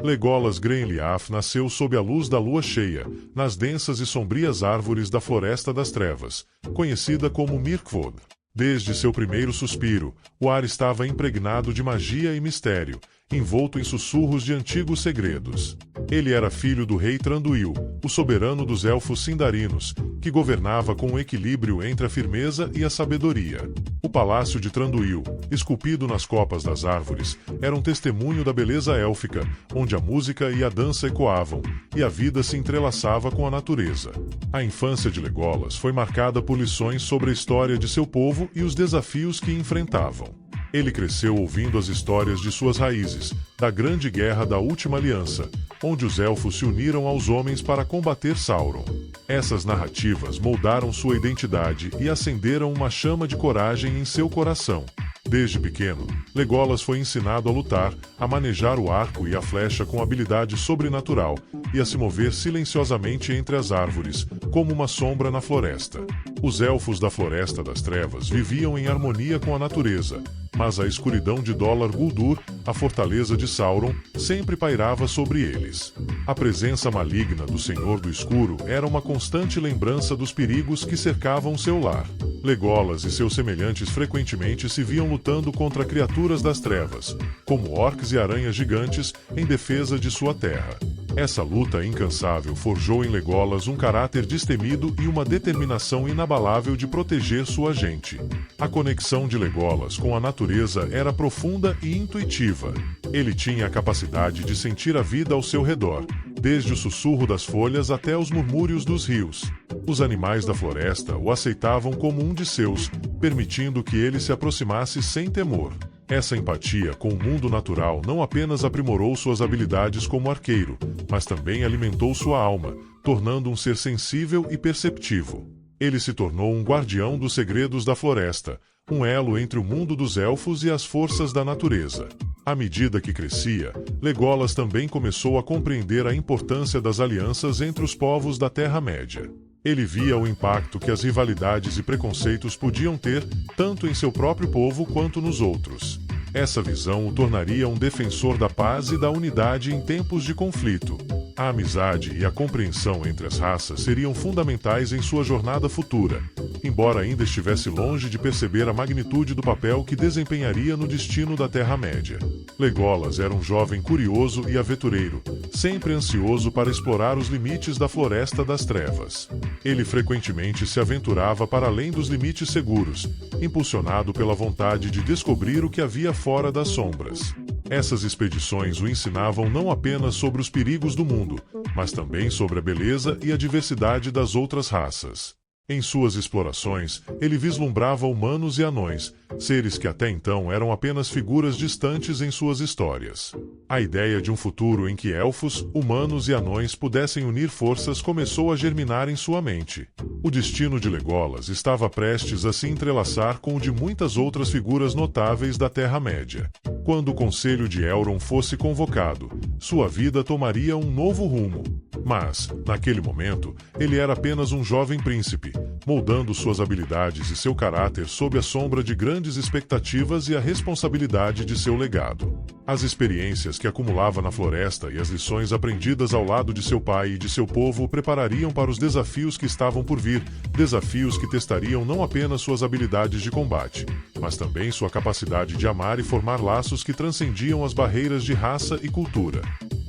Legolas Greyleaf nasceu sob a luz da lua cheia, nas densas e sombrias árvores da Floresta das Trevas, conhecida como Mirkwood. Desde seu primeiro suspiro, o ar estava impregnado de magia e mistério, envolto em sussurros de antigos segredos. Ele era filho do rei Thranduil, o soberano dos elfos Sindarinos, que governava com um equilíbrio entre a firmeza e a sabedoria. O palácio de Thranduil, esculpido nas copas das árvores, era um testemunho da beleza élfica, onde a música e a dança ecoavam, e a vida se entrelaçava com a natureza. A infância de Legolas foi marcada por lições sobre a história de seu povo e os desafios que enfrentavam. Ele cresceu ouvindo as histórias de suas raízes, da Grande Guerra da Última Aliança, onde os elfos se uniram aos homens para combater Sauron. Essas narrativas moldaram sua identidade e acenderam uma chama de coragem em seu coração. Desde pequeno, Legolas foi ensinado a lutar, a manejar o arco e a flecha com habilidade sobrenatural, e a se mover silenciosamente entre as árvores, como uma sombra na floresta. Os elfos da Floresta das Trevas viviam em harmonia com a natureza, mas a escuridão de Dol Guldur, a fortaleza de Sauron, sempre pairava sobre eles. A presença maligna do Senhor do Escuro era uma constante lembrança dos perigos que cercavam seu lar. Legolas e seus semelhantes frequentemente se viam lutando contra criaturas das trevas, como orcs e aranhas gigantes, em defesa de sua terra. Essa luta incansável forjou em Legolas um caráter destemido e uma determinação inabalável de proteger sua gente. A conexão de Legolas com a natureza era profunda e intuitiva. Ele tinha a capacidade de sentir a vida ao seu redor, desde o sussurro das folhas até os murmúrios dos rios. Os animais da floresta o aceitavam como um de seus, permitindo que ele se aproximasse sem temor. Essa empatia com o mundo natural não apenas aprimorou suas habilidades como arqueiro, mas também alimentou sua alma, tornando um ser sensível e perceptivo. Ele se tornou um guardião dos segredos da floresta, um elo entre o mundo dos elfos e as forças da natureza. À medida que crescia, Legolas também começou a compreender a importância das alianças entre os povos da Terra-média. Ele via o impacto que as rivalidades e preconceitos podiam ter, tanto em seu próprio povo quanto nos outros. Essa visão o tornaria um defensor da paz e da unidade em tempos de conflito. A amizade e a compreensão entre as raças seriam fundamentais em sua jornada futura, embora ainda estivesse longe de perceber a magnitude do papel que desempenharia no destino da Terra-média. Legolas era um jovem curioso e aventureiro, sempre ansioso para explorar os limites da Floresta das Trevas. Ele frequentemente se aventurava para além dos limites seguros, impulsionado pela vontade de descobrir o que havia fora das sombras. Essas expedições o ensinavam não apenas sobre os perigos do mundo, mas também sobre a beleza e a diversidade das outras raças. Em suas explorações, ele vislumbrava humanos e anões, seres que até então eram apenas figuras distantes em suas histórias. A ideia de um futuro em que elfos, humanos e anões pudessem unir forças começou a germinar em sua mente. O destino de Legolas estava prestes a se entrelaçar com o de muitas outras figuras notáveis da Terra-média. Quando o Conselho de Elrond fosse convocado, sua vida tomaria um novo rumo. Mas, naquele momento, ele era apenas um jovem príncipe, moldando suas habilidades e seu caráter sob a sombra de grandes expectativas e a responsabilidade de seu legado. As experiências que acumulava na floresta e as lições aprendidas ao lado de seu pai e de seu povo o preparariam para os desafios que estavam por vir, desafios que testariam não apenas suas habilidades de combate, mas também sua capacidade de amar e formar laços que transcendiam as barreiras de raça e cultura.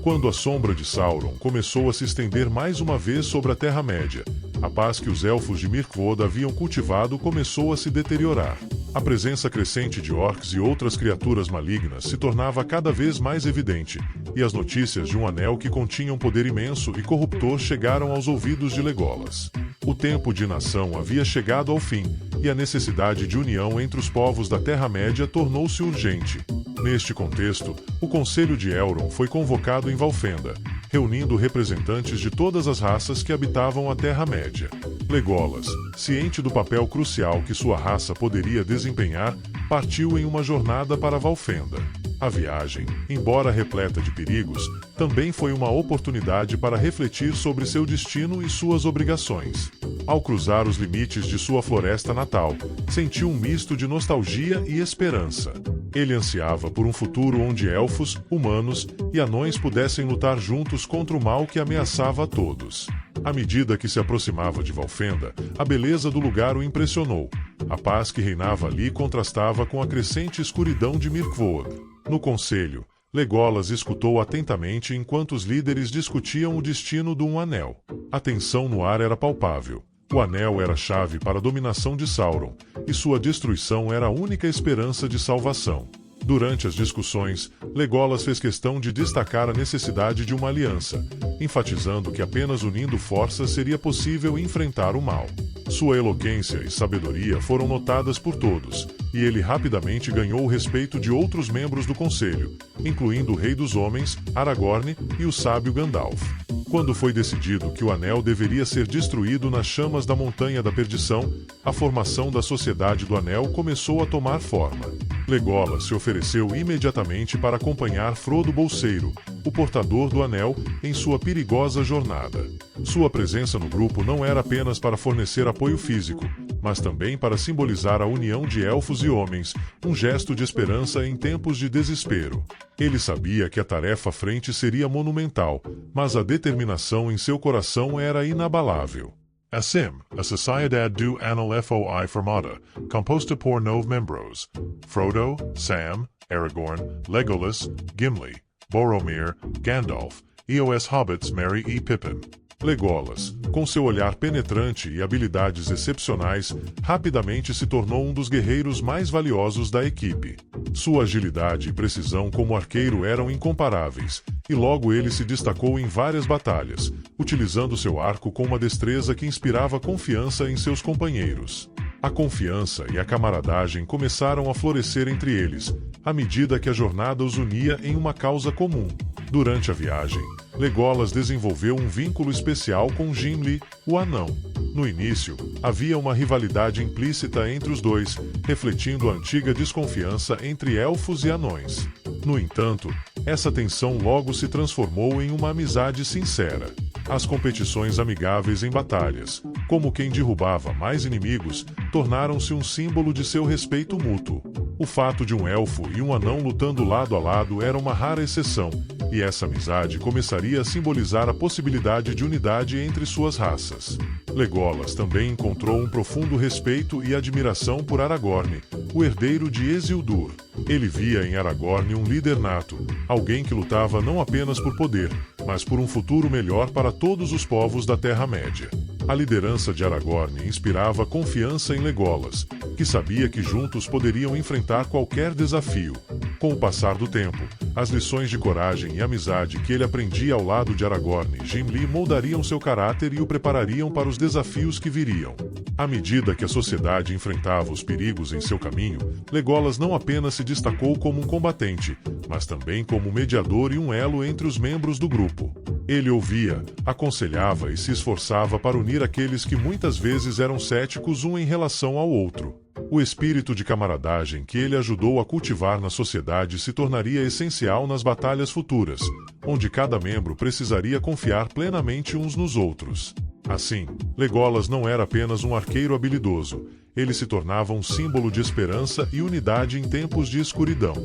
Quando a sombra de Sauron começou a se estender mais uma vez sobre a Terra-média, a paz que os elfos de Mirkwood haviam cultivado começou a se deteriorar. A presença crescente de orcs e outras criaturas malignas se tornava cada vez mais evidente, e as notícias de um anel que continha um poder imenso e corruptor chegaram aos ouvidos de Legolas. O tempo de nação havia chegado ao fim, e a necessidade de união entre os povos da Terra-média tornou-se urgente. Neste contexto, o Conselho de Elrond foi convocado em Valfenda, reunindo representantes de todas as raças que habitavam a Terra-média. Legolas, ciente do papel crucial que sua raça poderia desempenhar, partiu em uma jornada para Valfenda. A viagem, embora repleta de perigos, também foi uma oportunidade para refletir sobre seu destino e suas obrigações. Ao cruzar os limites de sua floresta natal, sentiu um misto de nostalgia e esperança. Ele ansiava por um futuro onde elfos, humanos e anões pudessem lutar juntos contra o mal que ameaçava a todos. À medida que se aproximava de Valfenda, a beleza do lugar o impressionou. A paz que reinava ali contrastava com a crescente escuridão de Mirkwood. No conselho, Legolas escutou atentamente enquanto os líderes discutiam o destino de um anel. A tensão no ar era palpável. O anel era a chave para a dominação de Sauron, e sua destruição era a única esperança de salvação. Durante as discussões, Legolas fez questão de destacar a necessidade de uma aliança, enfatizando que apenas unindo forças seria possível enfrentar o mal. Sua eloquência e sabedoria foram notadas por todos, e ele rapidamente ganhou o respeito de outros membros do Conselho, incluindo o Rei dos Homens, Aragorn, e o sábio Gandalf. Quando foi decidido que o Anel deveria ser destruído nas chamas da Montanha da Perdição, a formação da Sociedade do Anel começou a tomar forma. Legolas se ofereceu imediatamente para acompanhar Frodo Bolseiro, o portador do Anel, em sua perigosa jornada. Sua presença no grupo não era apenas para fornecer apoio físico, mas também para simbolizar a união de elfos e homens, um gesto de esperança em tempos de desespero. Ele sabia que a tarefa à frente seria monumental, mas a determinação em seu coração era inabalável. Assim, a Sociedade do Anel foi formada, composta por 9 membros: Frodo, Sam, Aragorn, Legolas, Gimli, Boromir, Gandalf e os hobbits Merry e Pippin. Legolas, com seu olhar penetrante e habilidades excepcionais, rapidamente se tornou um dos guerreiros mais valiosos da equipe. Sua agilidade e precisão como arqueiro eram incomparáveis, e logo ele se destacou em várias batalhas, utilizando seu arco com uma destreza que inspirava confiança em seus companheiros. A confiança e a camaradagem começaram a florescer entre eles, à medida que a jornada os unia em uma causa comum. Durante a viagem, Legolas desenvolveu um vínculo especial com Gimli, o anão. No início, havia uma rivalidade implícita entre os dois, refletindo a antiga desconfiança entre elfos e anões. No entanto, essa tensão logo se transformou em uma amizade sincera. As competições amigáveis em batalhas, como quem derrubava mais inimigos, tornaram-se um símbolo de seu respeito mútuo. O fato de um elfo e um anão lutando lado a lado era uma rara exceção, e essa amizade começaria a simbolizar a possibilidade de unidade entre suas raças. Legolas também encontrou um profundo respeito e admiração por Aragorn, o herdeiro de Isildur. Ele via em Aragorn um líder nato, alguém que lutava não apenas por poder, mas por um futuro melhor para todos os povos da Terra-média. A liderança de Aragorn inspirava confiança em Legolas, que sabia que juntos poderiam enfrentar qualquer desafio. Com o passar do tempo, as lições de coragem e amizade que ele aprendia ao lado de Aragorn e Gimli moldariam seu caráter e o preparariam para os desafios que viriam. À medida que a sociedade enfrentava os perigos em seu caminho, Legolas não apenas se destacou como um combatente, mas também como mediador e um elo entre os membros do grupo. Ele ouvia, aconselhava e se esforçava para unir aqueles que muitas vezes eram céticos um em relação ao outro. O espírito de camaradagem que ele ajudou a cultivar na sociedade se tornaria essencial nas batalhas futuras, onde cada membro precisaria confiar plenamente uns nos outros. Assim, Legolas não era apenas um arqueiro habilidoso, ele se tornava um símbolo de esperança e unidade em tempos de escuridão.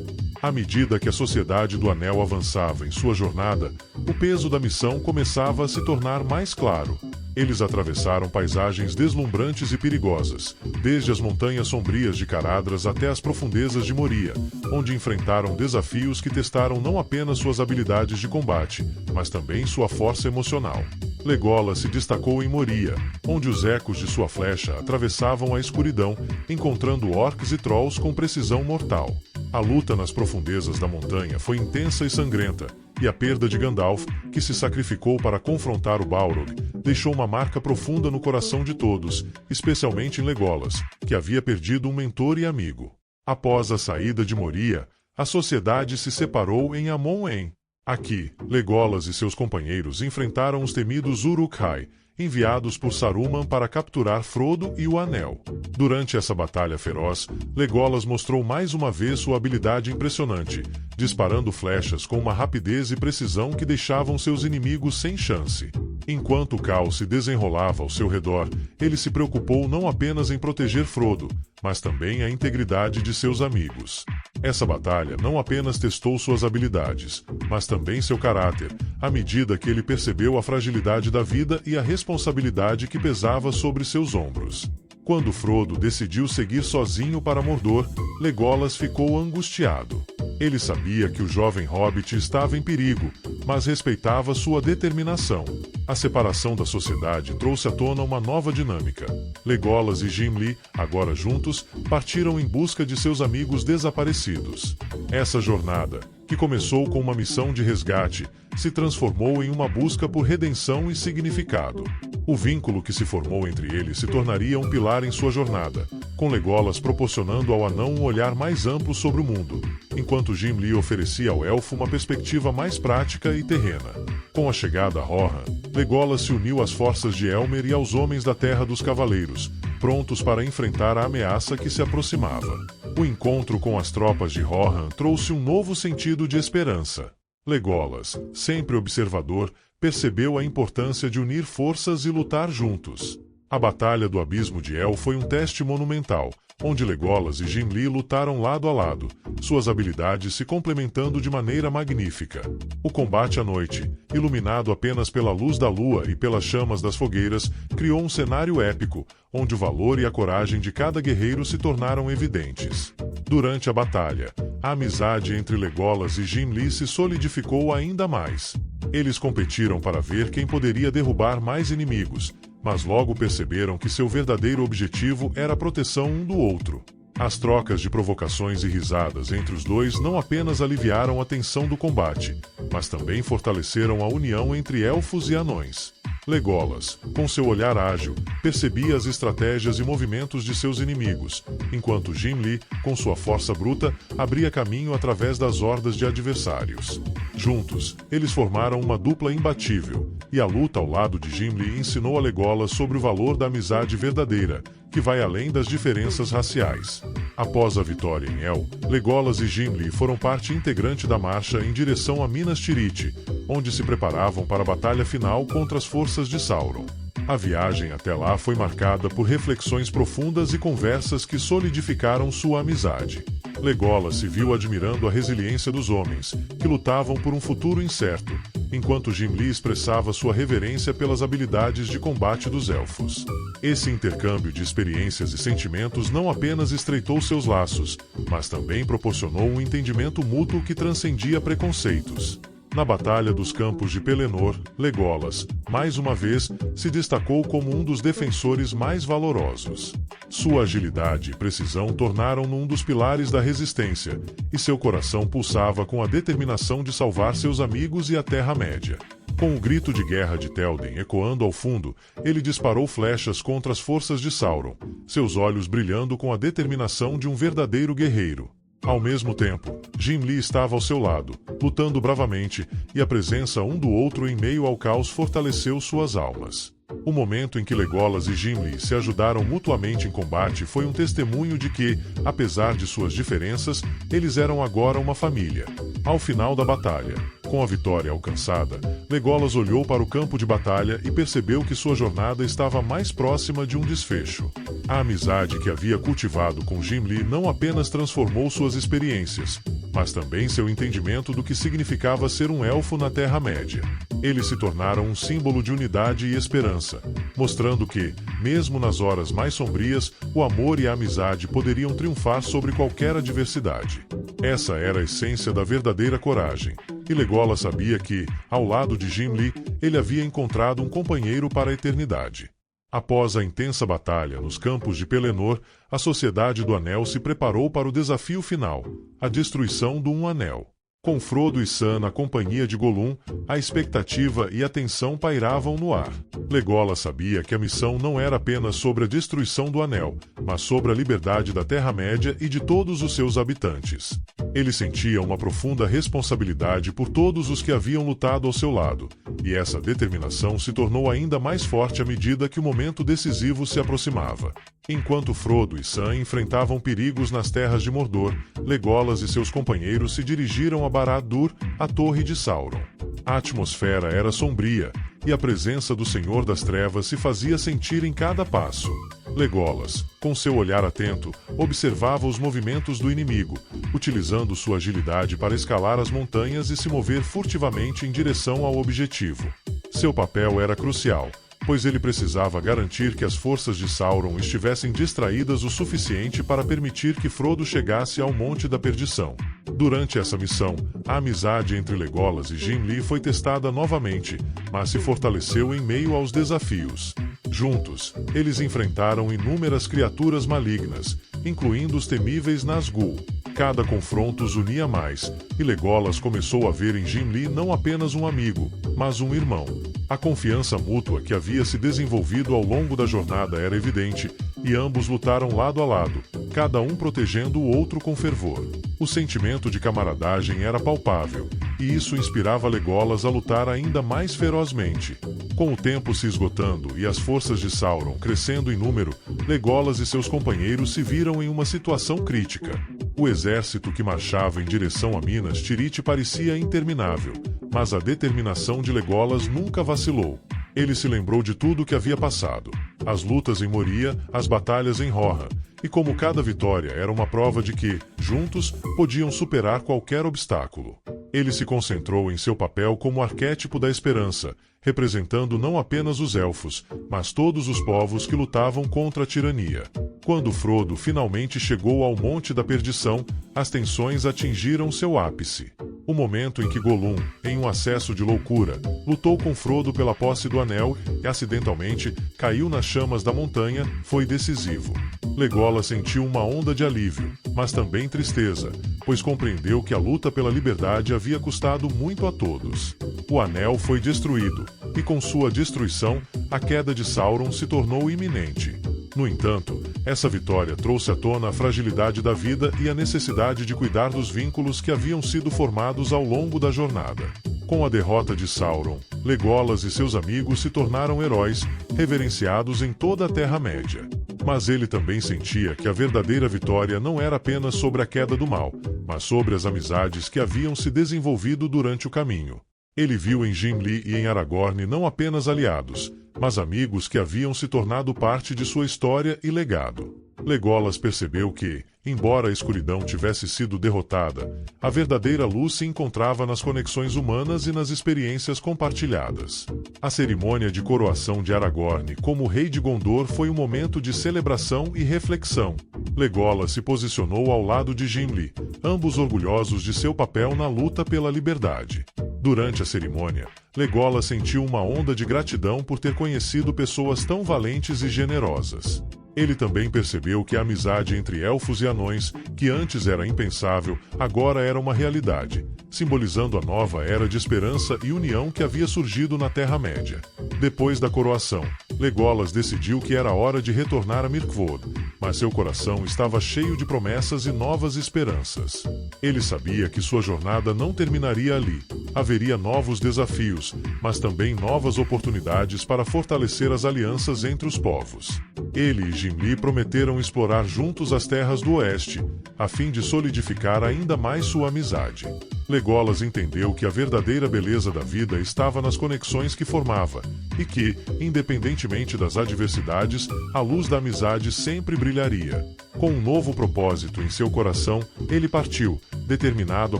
À medida que a Sociedade do Anel avançava em sua jornada, o peso da missão começava a se tornar mais claro. Eles atravessaram paisagens deslumbrantes e perigosas, desde as montanhas sombrias de Caradhras até as profundezas de Moria, onde enfrentaram desafios que testaram não apenas suas habilidades de combate, mas também sua força emocional. Legolas se destacou em Moria, onde os ecos de sua flecha atravessavam a escuridão, encontrando orcs e trolls com precisão mortal. A luta nas profundezas da montanha foi intensa e sangrenta, e a perda de Gandalf, que se sacrificou para confrontar o Balrog, deixou uma marca profunda no coração de todos, especialmente em Legolas, que havia perdido um mentor e amigo. Após a saída de Moria, a sociedade se separou em Amon-Hen. Aqui, Legolas e seus companheiros enfrentaram os temidos Uruk-hai, enviados por Saruman para capturar Frodo e o Anel. Durante essa batalha feroz, Legolas mostrou mais uma vez sua habilidade impressionante, disparando flechas com uma rapidez e precisão que deixavam seus inimigos sem chance. Enquanto o caos se desenrolava ao seu redor, ele se preocupou não apenas em proteger Frodo, mas também a integridade de seus amigos. Essa batalha não apenas testou suas habilidades, mas também seu caráter, à medida que ele percebeu a fragilidade da vida e a responsabilidade que pesava sobre seus ombros. Quando Frodo decidiu seguir sozinho para Mordor, Legolas ficou angustiado. Ele sabia que o jovem hobbit estava em perigo, mas respeitava sua determinação. A separação da sociedade trouxe à tona uma nova dinâmica. Legolas e Gimli, agora juntos, partiram em busca de seus amigos desaparecidos. Essa jornada, que começou com uma missão de resgate, se transformou em uma busca por redenção e significado. O vínculo que se formou entre eles se tornaria um pilar em sua jornada, com Legolas proporcionando ao anão um olhar mais amplo sobre o mundo, enquanto Gimli oferecia ao elfo uma perspectiva mais prática e terrena. Com a chegada a Rohan, Legolas se uniu às forças de Elmer e aos homens da Terra dos Cavaleiros, prontos para enfrentar a ameaça que se aproximava. O encontro com as tropas de Rohan trouxe um novo sentido de esperança. Legolas, sempre observador, percebeu a importância de unir forças e lutar juntos. A Batalha do Abismo de El foi um teste monumental, onde Legolas e Gimli lutaram lado a lado, suas habilidades se complementando de maneira magnífica. O combate à noite, iluminado apenas pela luz da lua e pelas chamas das fogueiras, criou um cenário épico, onde o valor e a coragem de cada guerreiro se tornaram evidentes. Durante a batalha, a amizade entre Legolas e Gimli se solidificou ainda mais. Eles competiram para ver quem poderia derrubar mais inimigos, mas logo perceberam que seu verdadeiro objetivo era a proteção um do outro. As trocas de provocações e risadas entre os dois não apenas aliviaram a tensão do combate, mas também fortaleceram a união entre elfos e anões. Legolas, com seu olhar ágil, percebia as estratégias e movimentos de seus inimigos, enquanto Gimli, com sua força bruta, abria caminho através das hordas de adversários. Juntos, eles formaram uma dupla imbatível, e a luta ao lado de Gimli ensinou a Legolas sobre o valor da amizade verdadeira, que vai além das diferenças raciais. Após a vitória em El, Legolas e Gimli foram parte integrante da marcha em direção a Minas Tirith, onde se preparavam para a batalha final contra as forças de Sauron. A viagem até lá foi marcada por reflexões profundas e conversas que solidificaram sua amizade. Legolas se viu admirando a resiliência dos homens, que lutavam por um futuro incerto, enquanto Gimli expressava sua reverência pelas habilidades de combate dos elfos. Esse intercâmbio de experiências e sentimentos não apenas estreitou seus laços, mas também proporcionou um entendimento mútuo que transcendia preconceitos. Na Batalha dos Campos de Pelennor, Legolas, mais uma vez, se destacou como um dos defensores mais valorosos. Sua agilidade e precisão tornaram-no um dos pilares da resistência, e seu coração pulsava com a determinação de salvar seus amigos e a Terra-média. Com o grito de guerra de Théoden ecoando ao fundo, ele disparou flechas contra as forças de Sauron, seus olhos brilhando com a determinação de um verdadeiro guerreiro. Ao mesmo tempo, Gimli estava ao seu lado, lutando bravamente, e a presença um do outro em meio ao caos fortaleceu suas almas. O momento em que Legolas e Gimli se ajudaram mutuamente em combate foi um testemunho de que, apesar de suas diferenças, eles eram agora uma família. Ao final da batalha, com a vitória alcançada, Legolas olhou para o campo de batalha e percebeu que sua jornada estava mais próxima de um desfecho. A amizade que havia cultivado com Gimli não apenas transformou suas experiências, mas também seu entendimento do que significava ser um elfo na Terra-média. Eles se tornaram um símbolo de unidade e esperança, mostrando que, mesmo nas horas mais sombrias, o amor e a amizade poderiam triunfar sobre qualquer adversidade. Essa era a essência da verdadeira coragem, e Legolas sabia que, ao lado de Gimli, ele havia encontrado um companheiro para a eternidade. Após a intensa batalha nos Campos de Pelennor, a Sociedade do Anel se preparou para o desafio final, a destruição do Um Anel. Com Frodo e Sam na companhia de Gollum, a expectativa e a tensão pairavam no ar. Legolas sabia que a missão não era apenas sobre a destruição do Anel, mas sobre a liberdade da Terra-média e de todos os seus habitantes. Ele sentia uma profunda responsabilidade por todos os que haviam lutado ao seu lado, e essa determinação se tornou ainda mais forte à medida que o momento decisivo se aproximava. Enquanto Frodo e Sam enfrentavam perigos nas terras de Mordor, Legolas e seus companheiros se dirigiram a Barad-dûr, a Torre de Sauron. A atmosfera era sombria, e a presença do Senhor das Trevas se fazia sentir em cada passo. Legolas, com seu olhar atento, observava os movimentos do inimigo, utilizando sua agilidade para escalar as montanhas e se mover furtivamente em direção ao objetivo. Seu papel era crucial, pois ele precisava garantir que as forças de Sauron estivessem distraídas o suficiente para permitir que Frodo chegasse ao Monte da Perdição. Durante essa missão, a amizade entre Legolas e Gimli foi testada novamente, mas se fortaleceu em meio aos desafios. Juntos, eles enfrentaram inúmeras criaturas malignas, incluindo os temíveis Nazgûl. Cada confronto os unia mais, e Legolas começou a ver em Gimli não apenas um amigo, mas um irmão. A confiança mútua que havia se desenvolvido ao longo da jornada era evidente, e ambos lutaram lado a lado, cada um protegendo o outro com fervor. O sentimento de camaradagem era palpável, e isso inspirava Legolas a lutar ainda mais ferozmente. Com o tempo se esgotando e as forças de Sauron crescendo em número, Legolas e seus companheiros se viram em uma situação crítica. O exército que marchava em direção a Minas Tirith parecia interminável, mas a determinação de Legolas nunca vacilou. Ele se lembrou de tudo o que havia passado: as lutas em Moria, as batalhas em Rohan, e como cada vitória era uma prova de que, juntos, podiam superar qualquer obstáculo. Ele se concentrou em seu papel como arquétipo da esperança, representando não apenas os elfos, mas todos os povos que lutavam contra a tirania. Quando Frodo finalmente chegou ao Monte da Perdição, as tensões atingiram seu ápice. O momento em que Gollum, em um acesso de loucura, lutou com Frodo pela posse do Anel e, acidentalmente, caiu nas chamas da montanha, foi decisivo. Legolas sentiu uma onda de alívio, mas também tristeza, pois compreendeu que a luta pela liberdade havia custado muito a todos. O Anel foi destruído, e com sua destruição, a queda de Sauron se tornou iminente. No entanto, essa vitória trouxe à tona a fragilidade da vida e a necessidade de cuidar dos vínculos que haviam sido formados ao longo da jornada. Com a derrota de Sauron, Legolas e seus amigos se tornaram heróis, reverenciados em toda a Terra-média. Mas ele também sentia que a verdadeira vitória não era apenas sobre a queda do mal, mas sobre as amizades que haviam se desenvolvido durante o caminho. Ele viu em Gimli e em Aragorn não apenas aliados, mas amigos que haviam se tornado parte de sua história e legado. Legolas percebeu que, embora a escuridão tivesse sido derrotada, a verdadeira luz se encontrava nas conexões humanas e nas experiências compartilhadas. A cerimônia de coroação de Aragorn como rei de Gondor foi um momento de celebração e reflexão. Legolas se posicionou ao lado de Gimli, ambos orgulhosos de seu papel na luta pela liberdade. Durante a cerimônia, Legolas sentiu uma onda de gratidão por ter conhecido pessoas tão valentes e generosas. Ele também percebeu que a amizade entre elfos e anões, que antes era impensável, agora era uma realidade, simbolizando a nova era de esperança e união que havia surgido na Terra-média. Depois da coroação, Legolas decidiu que era hora de retornar a Mirkwood, mas seu coração estava cheio de promessas e novas esperanças. Ele sabia que sua jornada não terminaria ali. Haveria novos desafios, mas também novas oportunidades para fortalecer as alianças entre os povos. Ele e Gimli prometeram explorar juntos as terras do Oeste, a fim de solidificar ainda mais sua amizade. Legolas entendeu que a verdadeira beleza da vida estava nas conexões que formava, e que, independentemente das adversidades, a luz da amizade sempre brilharia. Com um novo propósito em seu coração, ele partiu, determinado a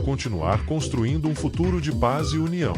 continuar construindo um futuro de paz e união.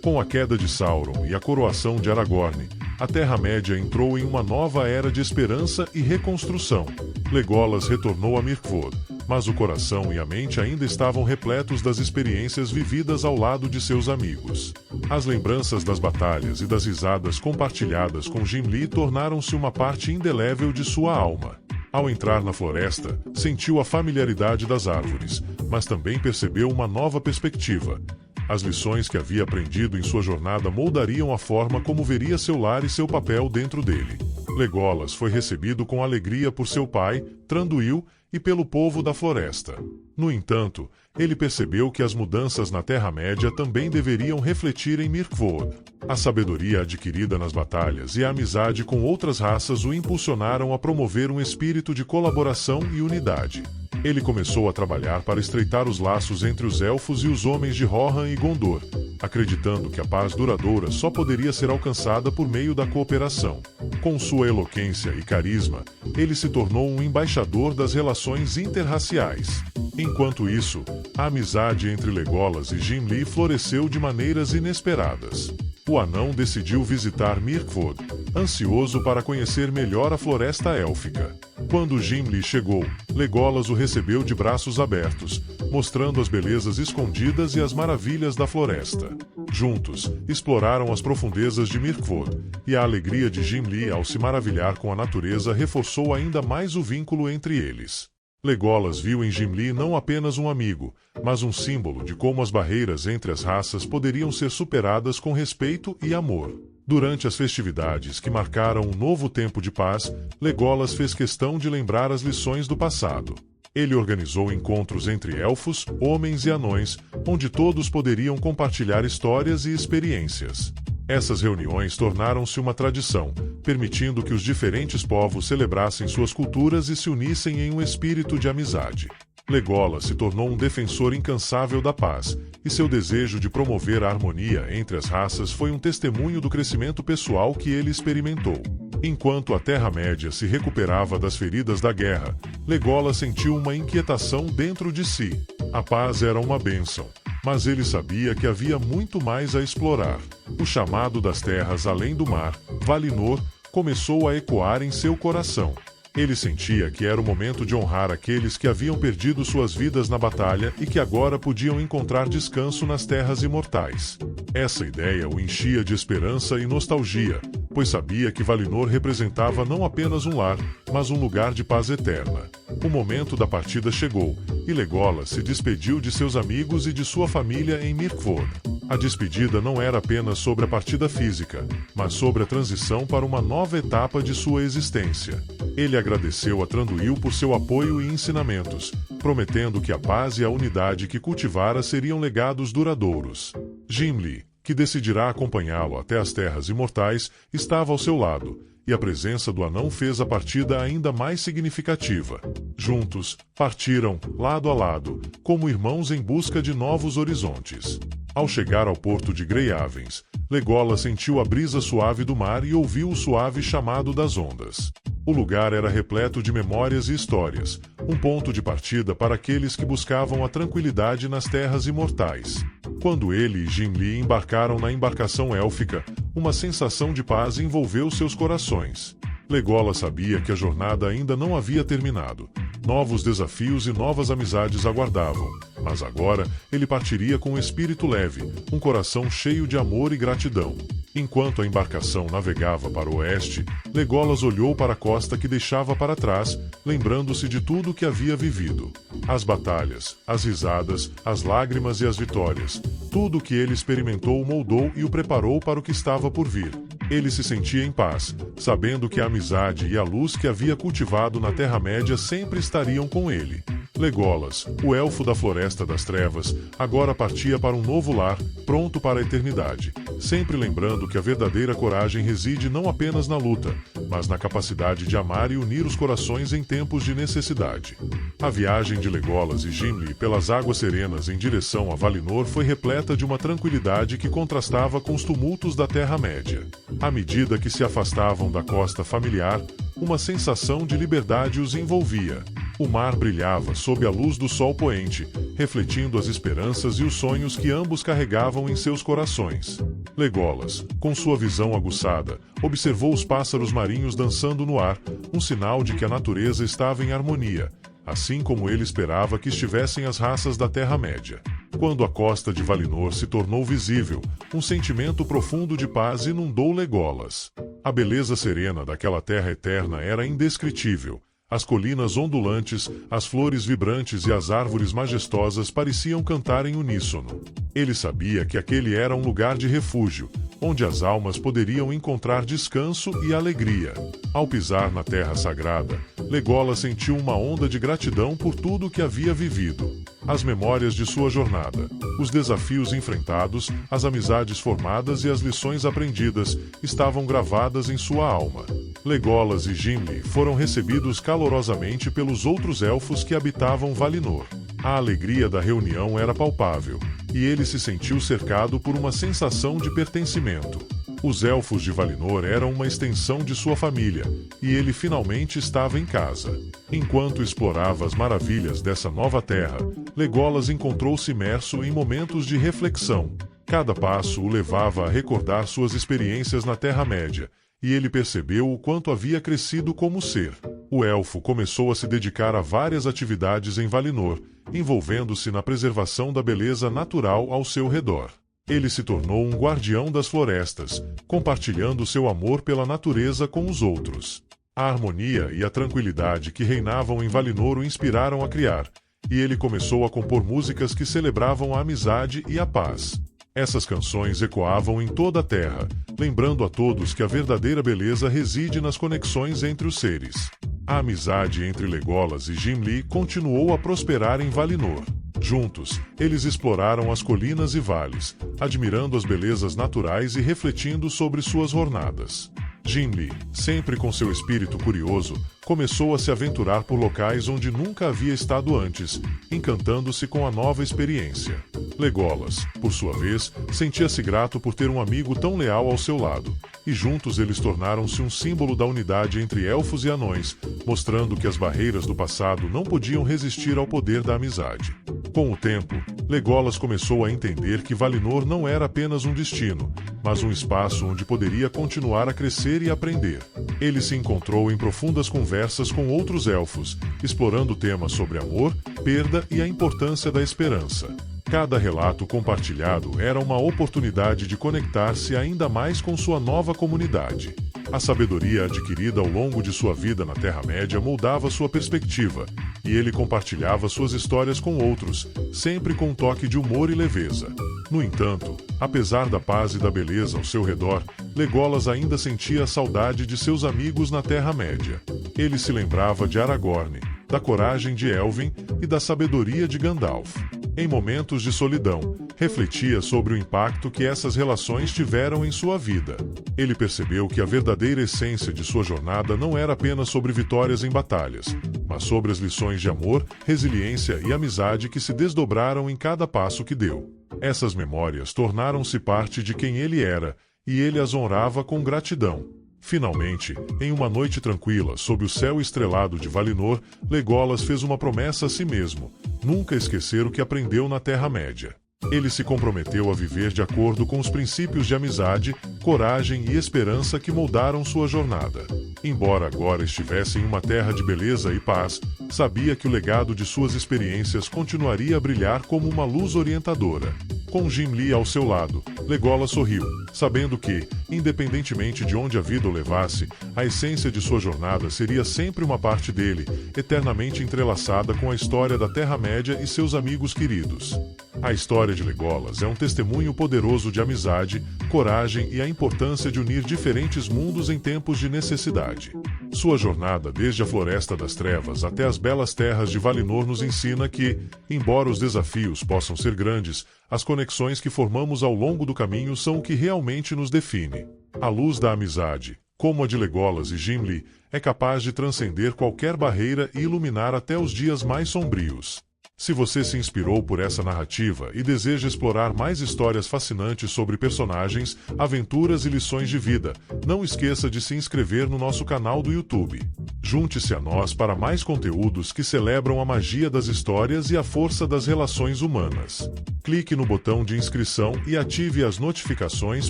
Com a queda de Sauron e a coroação de Aragorn, a Terra-média entrou em uma nova era de esperança e reconstrução. Legolas retornou a Mirkwood, mas o coração e a mente ainda estavam repletos das experiências vividas ao lado de seus amigos. As lembranças das batalhas e das risadas compartilhadas com Gimli tornaram-se uma parte indelével de sua alma. Ao entrar na floresta, sentiu a familiaridade das árvores, mas também percebeu uma nova perspectiva. As lições que havia aprendido em sua jornada moldariam a forma como veria seu lar e seu papel dentro dele. Legolas foi recebido com alegria por seu pai, Thranduil, e pelo povo da floresta. No entanto, ele percebeu que as mudanças na Terra-média também deveriam refletir em Mirkwood. A sabedoria adquirida nas batalhas e a amizade com outras raças o impulsionaram a promover um espírito de colaboração e unidade. Ele começou a trabalhar para estreitar os laços entre os elfos e os homens de Rohan e Gondor, acreditando que a paz duradoura só poderia ser alcançada por meio da cooperação. Com sua eloquência e carisma, ele se tornou um embaixador das relações interraciais. Enquanto isso, a amizade entre Legolas e Gimli floresceu de maneiras inesperadas. O anão decidiu visitar Mirkwood, ansioso para conhecer melhor a floresta élfica. Quando Gimli chegou, Legolas o recebeu de braços abertos, mostrando as belezas escondidas e as maravilhas da floresta. Juntos, exploraram as profundezas de Mirkwood, e a alegria de Gimli ao se maravilhar com a natureza reforçou ainda mais o vínculo entre eles. Legolas viu em Gimli não apenas um amigo, mas um símbolo de como as barreiras entre as raças poderiam ser superadas com respeito e amor. Durante as festividades que marcaram um novo tempo de paz, Legolas fez questão de lembrar as lições do passado. Ele organizou encontros entre elfos, homens e anões, onde todos poderiam compartilhar histórias e experiências. Essas reuniões tornaram-se uma tradição, permitindo que os diferentes povos celebrassem suas culturas e se unissem em um espírito de amizade. Legolas se tornou um defensor incansável da paz, e seu desejo de promover a harmonia entre as raças foi um testemunho do crescimento pessoal que ele experimentou. Enquanto a Terra-média se recuperava das feridas da guerra, Legolas sentiu uma inquietação dentro de si. A paz era uma bênção, mas ele sabia que havia muito mais a explorar. O chamado das terras além do mar, Valinor, começou a ecoar em seu coração. Ele sentia que era o momento de honrar aqueles que haviam perdido suas vidas na batalha e que agora podiam encontrar descanso nas terras imortais. Essa ideia o enchia de esperança e nostalgia, pois sabia que Valinor representava não apenas um lar, mas um lugar de paz eterna. O momento da partida chegou, e Legolas se despediu de seus amigos e de sua família em Mirkwood. A despedida não era apenas sobre a partida física, mas sobre a transição para uma nova etapa de sua existência. Ele agradeceu a Thranduil por seu apoio e ensinamentos, prometendo que a paz e a unidade que cultivara seriam legados duradouros. Gimli, que decidirá acompanhá-lo até as Terras Imortais, estava ao seu lado, e a presença do anão fez a partida ainda mais significativa. Juntos, partiram, lado a lado, como irmãos em busca de novos horizontes. Ao chegar ao porto de Greyhavens, Legolas sentiu a brisa suave do mar e ouviu o suave chamado das ondas. O lugar era repleto de memórias e histórias, um ponto de partida para aqueles que buscavam a tranquilidade nas terras imortais. Quando ele e Gimli embarcaram na embarcação élfica, uma sensação de paz envolveu seus corações. Legolas sabia que a jornada ainda não havia terminado. Novos desafios e novas amizades aguardavam, mas agora ele partiria com um espírito leve, um coração cheio de amor e gratidão. Enquanto a embarcação navegava para o oeste, Legolas olhou para a costa que deixava para trás, lembrando-se de tudo o que havia vivido. As batalhas, as risadas, as lágrimas e as vitórias. Tudo o que ele experimentou o moldou e o preparou para o que estava por vir. Ele se sentia em paz, sabendo que a amizade e a luz que havia cultivado na Terra-média sempre estariam com ele. Legolas, o elfo da Floresta das Trevas, agora partia para um novo lar, pronto para a eternidade, sempre lembrando que a verdadeira coragem reside não apenas na luta, mas na capacidade de amar e unir os corações em tempos de necessidade. A viagem de Legolas e Gimli pelas águas serenas em direção a Valinor foi repleta de uma tranquilidade que contrastava com os tumultos da Terra-média. À medida que se afastavam da costa familiar, uma sensação de liberdade os envolvia. O mar brilhava sob a luz do sol poente, refletindo as esperanças e os sonhos que ambos carregavam em seus corações. Legolas, com sua visão aguçada, observou os pássaros marinhos dançando no ar, um sinal de que a natureza estava em harmonia, assim como ele esperava que estivessem as raças da Terra-média. Quando a costa de Valinor se tornou visível, um sentimento profundo de paz inundou Legolas. A beleza serena daquela terra eterna era indescritível. As colinas ondulantes, as flores vibrantes e as árvores majestosas pareciam cantar em uníssono. Ele sabia que aquele era um lugar de refúgio, onde as almas poderiam encontrar descanso e alegria. Ao pisar na terra sagrada, Legolas sentiu uma onda de gratidão por tudo o que havia vivido. As memórias de sua jornada, os desafios enfrentados, as amizades formadas e as lições aprendidas estavam gravadas em sua alma. Legolas e Gimli foram recebidos calorosamente pelos outros elfos que habitavam Valinor. A alegria da reunião era palpável, e ele se sentiu cercado por uma sensação de pertencimento. Os elfos de Valinor eram uma extensão de sua família, e ele finalmente estava em casa. Enquanto explorava as maravilhas dessa nova terra, Legolas encontrou-se imerso em momentos de reflexão. Cada passo o levava a recordar suas experiências na Terra-média, e ele percebeu o quanto havia crescido como ser. O elfo começou a se dedicar a várias atividades em Valinor, envolvendo-se na preservação da beleza natural ao seu redor. Ele se tornou um guardião das florestas, compartilhando seu amor pela natureza com os outros. A harmonia e a tranquilidade que reinavam em Valinor o inspiraram a criar, e ele começou a compor músicas que celebravam a amizade e a paz. Essas canções ecoavam em toda a terra, lembrando a todos que a verdadeira beleza reside nas conexões entre os seres. A amizade entre Legolas e Gimli continuou a prosperar em Valinor. Juntos, eles exploraram as colinas e vales, admirando as belezas naturais e refletindo sobre suas jornadas. Gimli, sempre com seu espírito curioso, começou a se aventurar por locais onde nunca havia estado antes, encantando-se com a nova experiência. Legolas, por sua vez, sentia-se grato por ter um amigo tão leal ao seu lado, e juntos eles tornaram-se um símbolo da unidade entre elfos e anões, mostrando que as barreiras do passado não podiam resistir ao poder da amizade. Com o tempo, Legolas começou a entender que Valinor não era apenas um destino, mas um espaço onde poderia continuar a crescer e aprender. Ele se encontrou em profundas conversas com outros elfos, explorando temas sobre amor, perda e a importância da esperança. Cada relato compartilhado era uma oportunidade de conectar-se ainda mais com sua nova comunidade. A sabedoria adquirida ao longo de sua vida na Terra-média moldava sua perspectiva, e ele compartilhava suas histórias com outros, sempre com um toque de humor e leveza. No entanto, apesar da paz e da beleza ao seu redor, Legolas ainda sentia a saudade de seus amigos na Terra-média. Ele se lembrava de Aragorn, da coragem de Elwin e da sabedoria de Gandalf. Em momentos de solidão, refletia sobre o impacto que essas relações tiveram em sua vida. Ele percebeu que a verdadeira essência de sua jornada não era apenas sobre vitórias em batalhas, mas sobre as lições de amor, resiliência e amizade que se desdobraram em cada passo que deu. Essas memórias tornaram-se parte de quem ele era, e ele as honrava com gratidão. Finalmente, em uma noite tranquila sob o céu estrelado de Valinor, Legolas fez uma promessa a si mesmo: nunca esquecer o que aprendeu na Terra-média. Ele se comprometeu a viver de acordo com os princípios de amizade, coragem e esperança que moldaram sua jornada. Embora agora estivesse em uma terra de beleza e paz, sabia que o legado de suas experiências continuaria a brilhar como uma luz orientadora. Com Gimli ao seu lado, Legolas sorriu, sabendo que, independentemente de onde a vida o levasse, a essência de sua jornada seria sempre uma parte dele, eternamente entrelaçada com a história da Terra-média e seus amigos queridos. A história de Legolas é um testemunho poderoso de amizade, coragem e a importância de unir diferentes mundos em tempos de necessidade. Sua jornada desde a Floresta das Trevas até as belas terras de Valinor nos ensina que, embora os desafios possam ser grandes, as conexões que formamos ao longo do caminho são o que realmente nos define. A luz da amizade, como a de Legolas e Gimli, é capaz de transcender qualquer barreira e iluminar até os dias mais sombrios. Se você se inspirou por essa narrativa e deseja explorar mais histórias fascinantes sobre personagens, aventuras e lições de vida, não esqueça de se inscrever no nosso canal do YouTube. Junte-se a nós para mais conteúdos que celebram a magia das histórias e a força das relações humanas. Clique no botão de inscrição e ative as notificações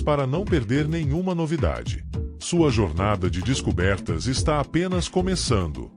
para não perder nenhuma novidade. Sua jornada de descobertas está apenas começando.